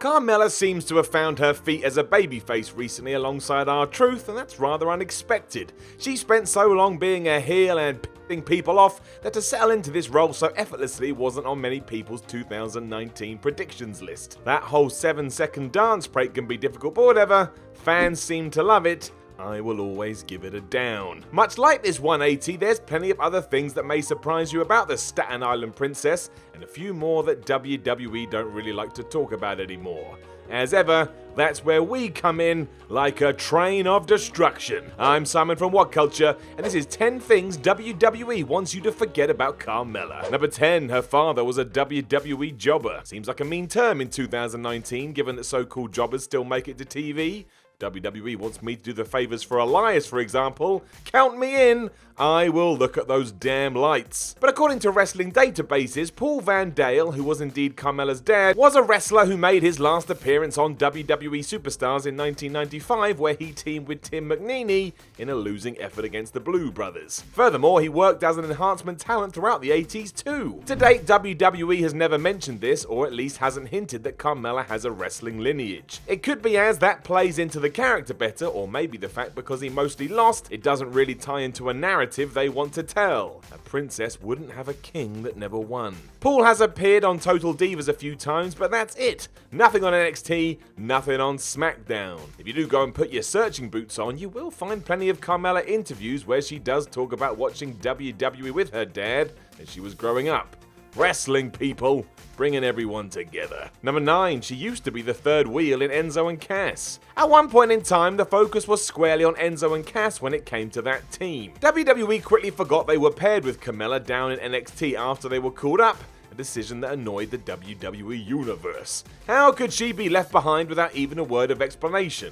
Carmella seems to have found her feet as a babyface recently alongside R-Truth, and that's rather unexpected. She spent so long being a heel and pissing people off that to settle into this role so effortlessly wasn't on many people's 2019 predictions list. That whole 7-second dance break can be difficult, but whatever, fans seem to love it. I will always give it a down. Much like this 180, there's plenty of other things that may surprise you about the Staten Island Princess, and a few more that WWE don't really like to talk about anymore. As ever, that's where we come in, like a train of destruction. I'm Simon from WhatCulture, and this is 10 things WWE wants you to forget about Carmella. Number 10, her father was a WWE jobber. Seems like a mean term in 2019, given that so-called jobbers still make it to TV. WWE wants me to do the favors for Elias, for example. Count me in. I will look at those damn lights. But according to wrestling databases, Paul Van Dale, who was indeed Carmella's dad, was a wrestler who made his last appearance on WWE Superstars in 1995, where he teamed with Tim McNeely in a losing effort against the Blue Brothers. Furthermore, he worked as an enhancement talent throughout the 80s too. To date, WWE has never mentioned this, or at least hasn't hinted that Carmella has a wrestling lineage. It could be as that plays into the character better, or maybe the fact because he mostly lost, it doesn't really tie into a narrative they want to tell. A princess wouldn't have a king that never won. Paul has appeared on Total Divas a few times, but that's it. Nothing on NXT, nothing on SmackDown. If you do go and put your searching boots on, you will find plenty of Carmella interviews where she does talk about watching WWE with her dad as she was growing up. Wrestling, people, bringing everyone together. Number 9, she used to be the third wheel in Enzo and Cass. At one point in time, the focus was squarely on Enzo and Cass when it came to that team. WWE quickly forgot they were paired with Carmella down in NXT after they were called up, a decision that annoyed the WWE universe. How could she be left behind without even a word of explanation?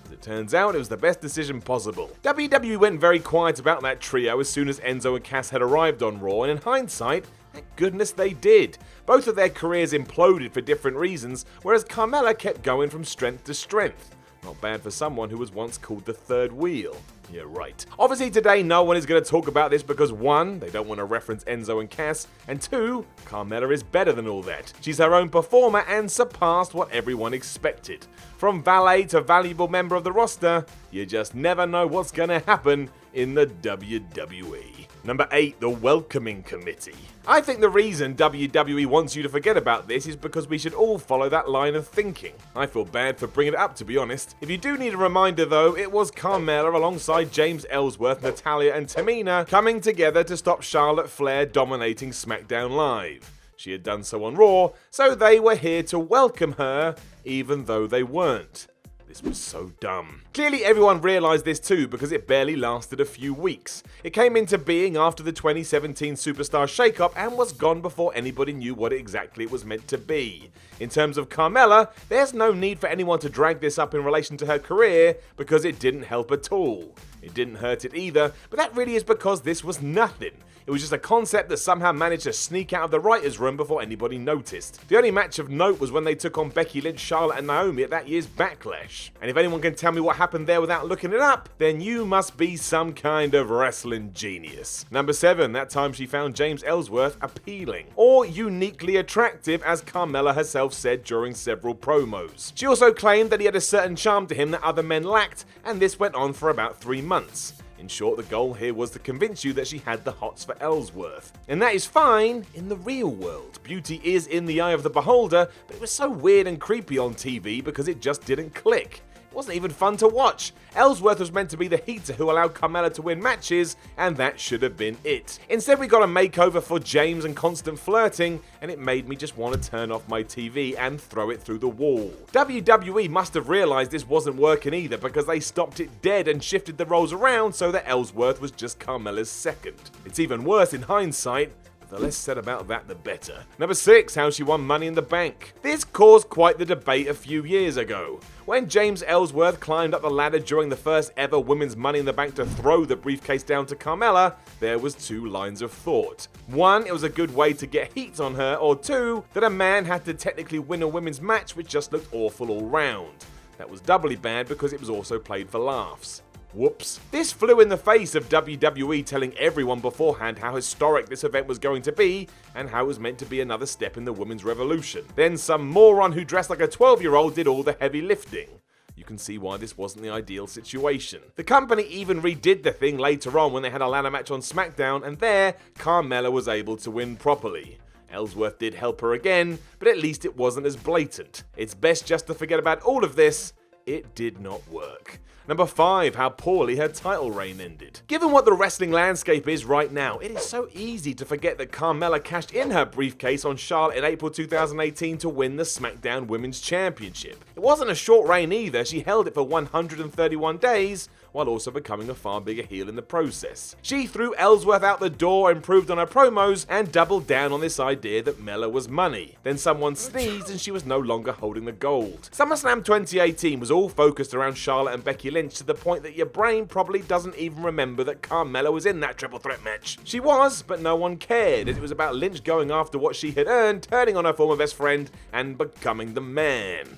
As it turns out, it was the best decision possible. WWE went very quiet about that trio as soon as Enzo and Cass had arrived on Raw, and in hindsight, thank goodness they did. Both of their careers imploded for different reasons, whereas Carmella kept going from strength to strength. Not bad for someone who was once called the third wheel. Yeah, right. Obviously today no one is going to talk about this because 1, they don't want to reference Enzo and Cass, and 2, Carmella is better than all that. She's her own performer and surpassed what everyone expected. From valet to valuable member of the roster, you just never know what's going to happen in the WWE. Number 8, the Welcoming Committee. I think the reason WWE wants you to forget about this is because we should all follow that line of thinking. I feel bad for bringing it up, to be honest. If you do need a reminder though, it was Carmella alongside James Ellsworth, Natalya and Tamina coming together to stop Charlotte Flair dominating SmackDown Live. She had done so on Raw, so they were here to welcome her, even though they weren't. This was so dumb. Clearly everyone realised this too because it barely lasted a few weeks. It came into being after the 2017 Superstar shakeup and was gone before anybody knew what exactly it was meant to be. In terms of Carmella, there's no need for anyone to drag this up in relation to her career because it didn't help at all. It didn't hurt it either, but that really is because this was nothing. It was just a concept that somehow managed to sneak out of the writer's room before anybody noticed. The only match of note was when they took on Becky Lynch, Charlotte and Naomi at that year's Backlash. And if anyone can tell me what happened there without looking it up, then you must be some kind of wrestling genius. Number 7, that time she found James Ellsworth appealing, or uniquely attractive as Carmella herself said during several promos. She also claimed that he had a certain charm to him that other men lacked, and this went on for about 3 months. In short, the goal here was to convince you that she had the hots for Ellsworth. And that is fine in the real world. Beauty is in the eye of the beholder, but it was so weird and creepy on TV because it just didn't click. It wasn't even fun to watch. Ellsworth was meant to be the heater who allowed Carmella to win matches, and that should have been it. Instead, we got a makeover for James and constant flirting, and it made me just want to turn off my TV and throw it through the wall. WWE must have realised this wasn't working either because they stopped it dead and shifted the roles around so that Ellsworth was just Carmella's second. It's even worse in hindsight. The less said about that, the better. Number 6, how she won Money in the Bank. This caused quite the debate a few years ago. When James Ellsworth climbed up the ladder during the first ever Women's Money in the Bank to throw the briefcase down to Carmella, there was 2 lines of thought. 1, it was a good way to get heat on her, or 2, that a man had to technically win a women's match which just looked awful all round. That was doubly bad because it was also played for laughs. Whoops. This flew in the face of WWE telling everyone beforehand how historic this event was going to be and how it was meant to be another step in the women's revolution. Then some moron who dressed like a 12-year-old did all the heavy lifting. You can see why this wasn't the ideal situation. The company even redid the thing later on when they had a ladder match on SmackDown, and there, Carmella was able to win properly. Ellsworth did help her again, but at least it wasn't as blatant. It's best just to forget about all of this. It did not work. Number 5, how poorly her title reign ended. Given what the wrestling landscape is right now, it is so easy to forget that Carmella cashed in her briefcase on Charlotte in April 2018 to win the SmackDown Women's Championship. It wasn't a short reign either, she held it for 131 days, while also becoming a far bigger heel in the process. She threw Ellsworth out the door, improved on her promos, and doubled down on this idea that Mella was money. Then someone sneezed and she was no longer holding the gold. SummerSlam 2018 was all focused around Charlotte and Becky Lynch to the point that your brain probably doesn't even remember that Carmella was in that triple threat match. She was, but no one cared, as it was about Lynch going after what she had earned, turning on her former best friend, and becoming the man.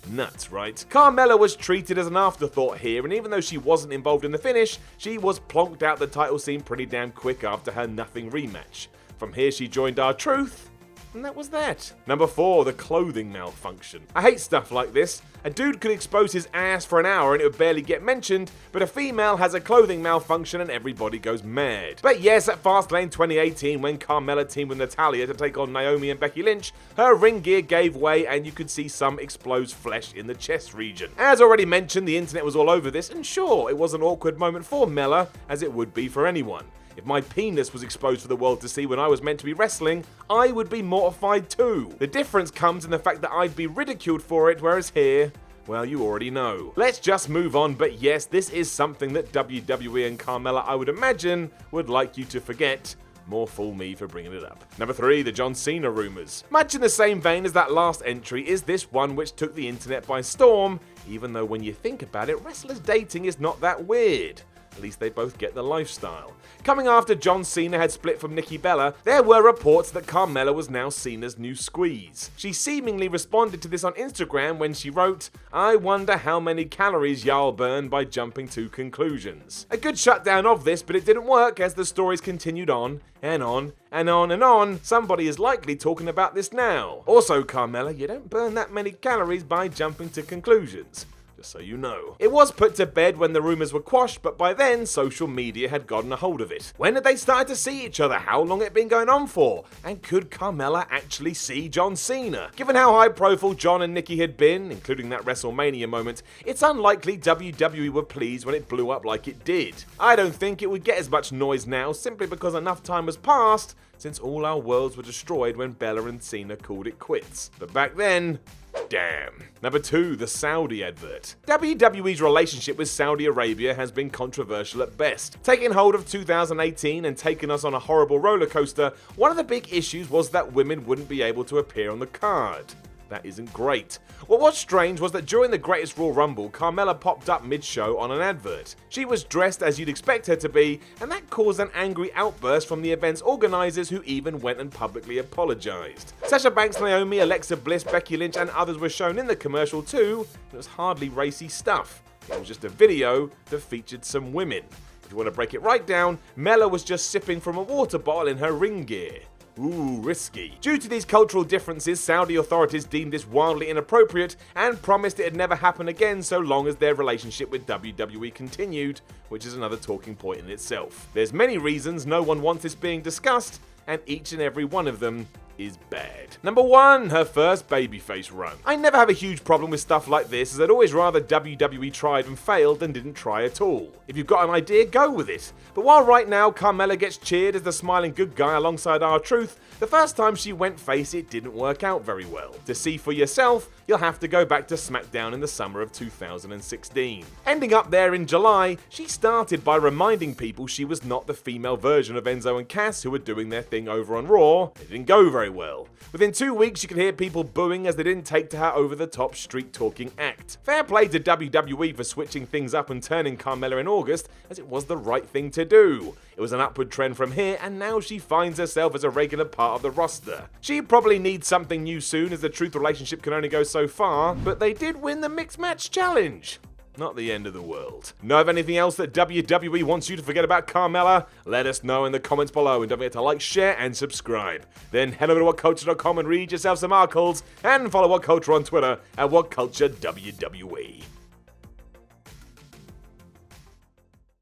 Nuts, right? Carmella was treated as an afterthought here, and even though she wasn't involved in the finish, she was plonked out the title scene pretty damn quick after her nothing rematch. From here she joined R-Truth, and that was that. Number 4, the clothing malfunction. I hate stuff like this. A dude could expose his ass for an hour and it would barely get mentioned, but a female has a clothing malfunction and everybody goes mad. But yes, at Fastlane 2018, when Carmella teamed with Natalya to take on Naomi and Becky Lynch, her ring gear gave way and you could see some exposed flesh in the chest region. As already mentioned, the internet was all over this, and sure, it was an awkward moment for Mella, as it would be for anyone. If my penis was exposed for the world to see when I was meant to be wrestling, I would be mortified too. The difference comes in the fact that I'd be ridiculed for it, whereas here, well, you already know. Let's just move on, but yes, this is something that WWE and Carmella, I would imagine, would like you to forget. More fool me for bringing it up. Number 3, the John Cena rumours. Much in the same vein as that last entry is this one which took the internet by storm, even though when you think about it, wrestlers dating is not that weird. At least they both get the lifestyle. Coming after John Cena had split from Nikki Bella, there were reports that Carmella was now Cena's new squeeze. She seemingly responded to this on Instagram when she wrote, "I wonder how many calories y'all burn by jumping to conclusions." A good shutdown of this, but it didn't work as the stories continued on and on and on and on. Somebody is likely talking about this now. Also, Carmella, you don't burn that many calories by jumping to conclusions. Just so you know. It was put to bed when the rumours were quashed, but by then, social media had gotten a hold of it. When had they started to see each other? How long had it been going on for? And could Carmella actually see John Cena? Given how high profile John and Nikki had been, including that WrestleMania moment, it's unlikely WWE were pleased when it blew up like it did. I don't think it would get as much noise now, simply because enough time has passed since all our worlds were destroyed when Bella and Cena called it quits. But back then, damn. Number 2, the Saudi advert. WWE's relationship with Saudi Arabia has been controversial at best. Taking hold of 2018 and taking us on a horrible roller coaster, one of the big issues was that women wouldn't be able to appear on the card. That isn't great. What was strange was that during the Greatest Royal Rumble, Carmella popped up mid-show on an advert. She was dressed as you'd expect her to be, and that caused an angry outburst from the event's organisers, who even went and publicly apologised. Sasha Banks, Naomi, Alexa Bliss, Becky Lynch and others were shown in the commercial too. It was hardly racy stuff. It was just a video that featured some women. If you want to break it right down, Mella was just sipping from a water bottle in her ring gear. Ooh, risky. Due to these cultural differences, Saudi authorities deemed this wildly inappropriate and promised it'd never happen again so long as their relationship with WWE continued, which is another talking point in itself. There's many reasons no one wants this being discussed, and each and every one of them is bad. Number 1, her first babyface run. I never have a huge problem with stuff like this, as I'd always rather WWE tried and failed than didn't try at all. If you've got an idea, go with it. But while right now Carmella gets cheered as the smiling good guy alongside R-Truth, the first time she went face it didn't work out very well. To see for yourself, you'll have to go back to SmackDown in the summer of 2016. Ending up there in July, she started by reminding people she was not the female version of Enzo and Cass who were doing their thing over on Raw. It didn't go very well. Within 2 weeks, you could hear people booing as they didn't take to her over-the-top street-talking act. Fair play to WWE for switching things up and turning Carmella in August, as it was the right thing to do. It was an upward trend from here, and now she finds herself as a regular part of the roster. She probably needs something new soon, as the Truth relationship can only go so far, but they did win the Mixed Match Challenge. not the end of the world. Know of anything else that WWE wants you to forget about Carmella? Let us know in the comments below, and don't forget to like, share, and subscribe. Then head over to WhatCulture.com and read yourself some articles, and follow WhatCulture on Twitter at WhatCultureWWE.